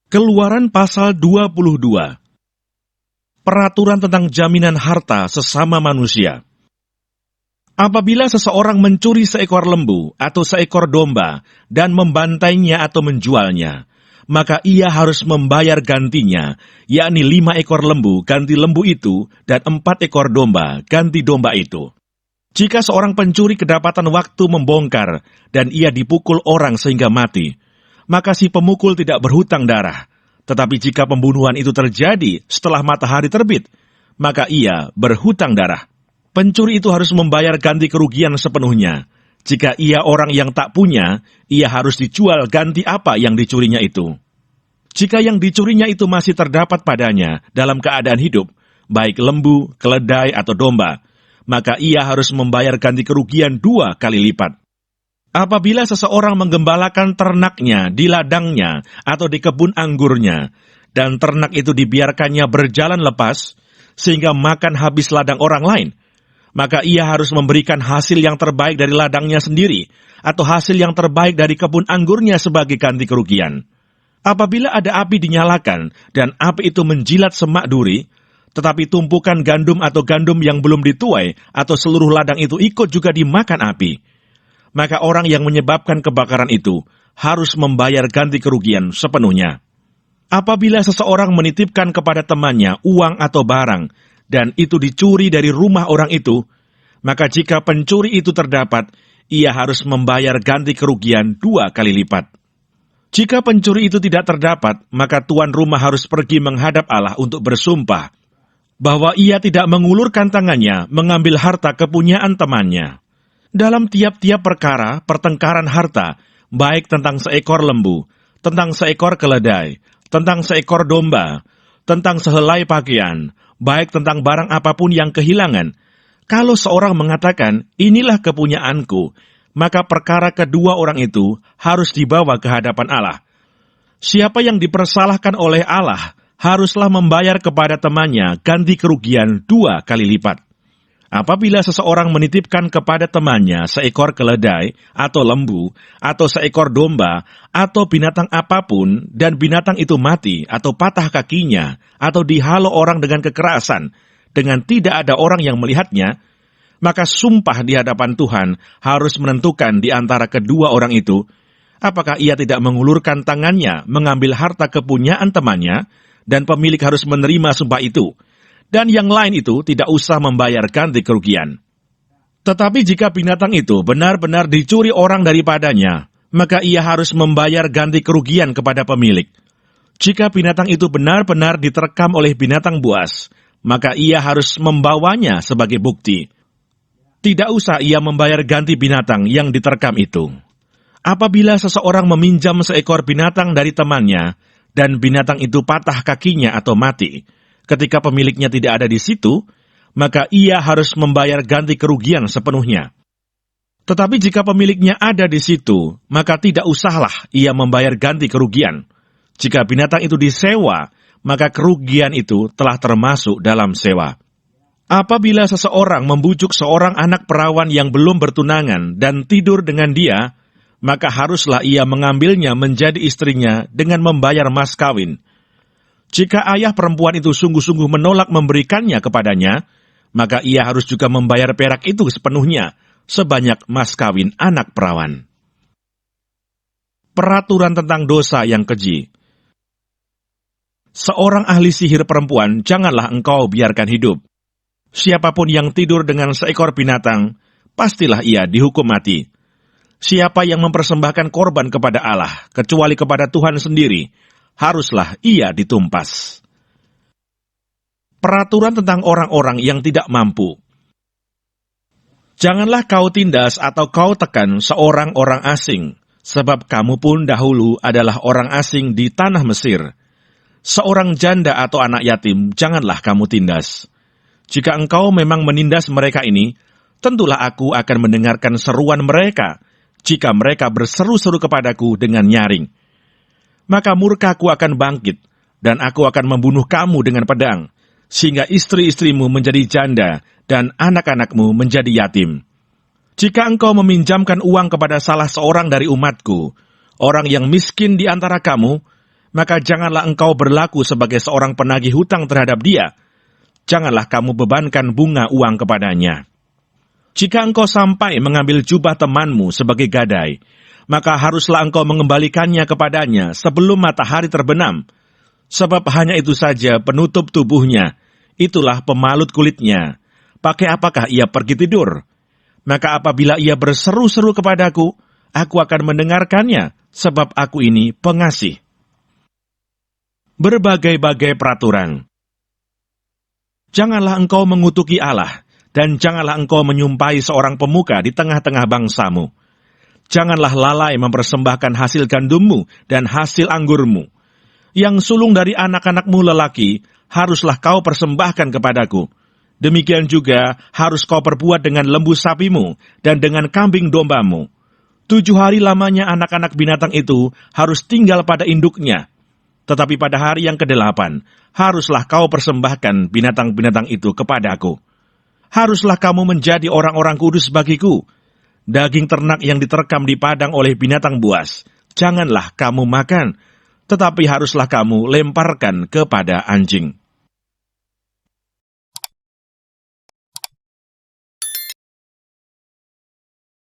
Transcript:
Keluaran pasal 22. Peraturan tentang jaminan harta sesama manusia. Apabila seseorang mencuri seekor lembu atau seekor domba dan membantainya atau menjualnya, maka ia harus membayar gantinya, yakni 5 ekor lembu ganti lembu itu dan 4 ekor domba ganti domba itu. Jika seorang pencuri kedapatan waktu membongkar dan ia dipukul orang sehingga mati, maka si pemukul tidak berhutang darah. Tetapi jika pembunuhan itu terjadi setelah matahari terbit, maka ia berhutang darah. Pencuri itu harus membayar ganti kerugian sepenuhnya. Jika ia orang yang tak punya, ia harus dijual ganti apa yang dicurinya itu. Jika yang dicurinya itu masih terdapat padanya dalam keadaan hidup, baik lembu, keledai, atau domba, maka ia harus membayar ganti kerugian 2 kali lipat. Apabila seseorang menggembalakan ternaknya di ladangnya atau di kebun anggurnya, dan ternak itu dibiarkannya berjalan lepas, sehingga makan habis ladang orang lain, maka ia harus memberikan hasil yang terbaik dari ladangnya sendiri, atau hasil yang terbaik dari kebun anggurnya sebagai ganti kerugian. Apabila ada api dinyalakan, dan api itu menjilat semak duri, tetapi tumpukan gandum atau gandum yang belum dituai, atau seluruh ladang itu ikut juga dimakan api, maka orang yang menyebabkan kebakaran itu harus membayar ganti kerugian sepenuhnya. Apabila seseorang menitipkan kepada temannya uang atau barang, dan itu dicuri dari rumah orang itu, maka jika pencuri itu terdapat, ia harus membayar ganti kerugian 2 kali lipat. Jika pencuri itu tidak terdapat, maka tuan rumah harus pergi menghadap Allah untuk bersumpah bahwa ia tidak mengulurkan tangannya mengambil harta kepunyaan temannya. Dalam tiap-tiap perkara pertengkaran harta, baik tentang seekor lembu, tentang seekor keledai, tentang seekor domba, tentang sehelai pakaian, baik tentang barang apapun yang kehilangan, kalau seorang mengatakan, inilah kepunyaanku, maka perkara kedua orang itu harus dibawa ke hadapan Allah. Siapa yang dipersalahkan oleh Allah, haruslah membayar kepada temannya ganti kerugian 2 kali lipat. Apabila seseorang menitipkan kepada temannya seekor keledai, atau lembu, atau seekor domba, atau binatang apapun, dan binatang itu mati, atau patah kakinya, atau dihalau orang dengan kekerasan, dengan tidak ada orang yang melihatnya, maka sumpah di hadapan Tuhan harus menentukan di antara kedua orang itu, apakah ia tidak mengulurkan tangannya mengambil harta kepunyaan temannya, dan pemilik harus menerima sumpah itu, dan yang lain itu tidak usah membayar ganti kerugian. Tetapi jika binatang itu benar-benar dicuri orang daripadanya, maka ia harus membayar ganti kerugian kepada pemilik. Jika binatang itu benar-benar diterkam oleh binatang buas, maka ia harus membawanya sebagai bukti. Tidak usah ia membayar ganti binatang yang diterkam itu. Apabila seseorang meminjam seekor binatang dari temannya, dan binatang itu patah kakinya atau mati, ketika pemiliknya tidak ada di situ, maka ia harus membayar ganti kerugian sepenuhnya. Tetapi jika pemiliknya ada di situ, maka tidak usahlah ia membayar ganti kerugian. Jika binatang itu disewa, maka kerugian itu telah termasuk dalam sewa. Apabila seseorang membujuk seorang anak perawan yang belum bertunangan dan tidur dengan dia, maka haruslah ia mengambilnya menjadi istrinya dengan membayar mas kawin. Jika ayah perempuan itu sungguh-sungguh menolak memberikannya kepadanya, maka ia harus juga membayar perak itu sepenuhnya, sebanyak mas kawin anak perawan. Peraturan tentang dosa yang keji. Seorang ahli sihir perempuan janganlah engkau biarkan hidup. Siapapun yang tidur dengan seekor binatang, pastilah ia dihukum mati. Siapa yang mempersembahkan korban kepada Allah, kecuali kepada Tuhan sendiri, haruslah ia ditumpas. Peraturan tentang orang-orang yang tidak mampu. Janganlah kau tindas atau kau tekan seorang orang asing, sebab kamu pun dahulu adalah orang asing di tanah Mesir. Seorang janda atau anak yatim janganlah kamu tindas. Jika engkau memang menindas mereka ini, tentulah aku akan mendengarkan seruan mereka, jika mereka berseru-seru kepadaku dengan nyaring. Maka murkaku akan bangkit, dan aku akan membunuh kamu dengan pedang, sehingga istri-istrimu menjadi janda, dan anak-anakmu menjadi yatim. Jika engkau meminjamkan uang kepada salah seorang dari umatku, orang yang miskin di antara kamu, maka janganlah engkau berlaku sebagai seorang penagih hutang terhadap dia. Janganlah kamu bebankan bunga uang kepadanya. Jika engkau sampai mengambil jubah temanmu sebagai gadai, maka haruslah engkau mengembalikannya kepadanya sebelum matahari terbenam, sebab hanya itu saja penutup tubuhnya, itulah pemalut kulitnya. Pakai apakah ia pergi tidur? Maka apabila ia berseru-seru kepadaku, aku akan mendengarkannya, sebab aku ini pengasih. Berbagai-bagai peraturan. Janganlah engkau mengutuki Allah, dan janganlah engkau menyumpahi seorang pemuka di tengah-tengah bangsamu. Janganlah lalai mempersembahkan hasil gandummu dan hasil anggurmu. Yang sulung dari anak-anakmu lelaki, haruslah kau persembahkan kepadaku. Demikian juga harus kau perbuat dengan lembu sapimu dan dengan kambing dombamu. 7 hari lamanya anak-anak binatang itu harus tinggal pada induknya. Tetapi pada hari yang ke-8, haruslah kau persembahkan binatang-binatang itu kepadaku. Haruslah kamu menjadi orang-orang kudus bagiku. Daging ternak yang diterkam di padang oleh binatang buas, janganlah kamu makan, tetapi haruslah kamu lemparkan kepada anjing.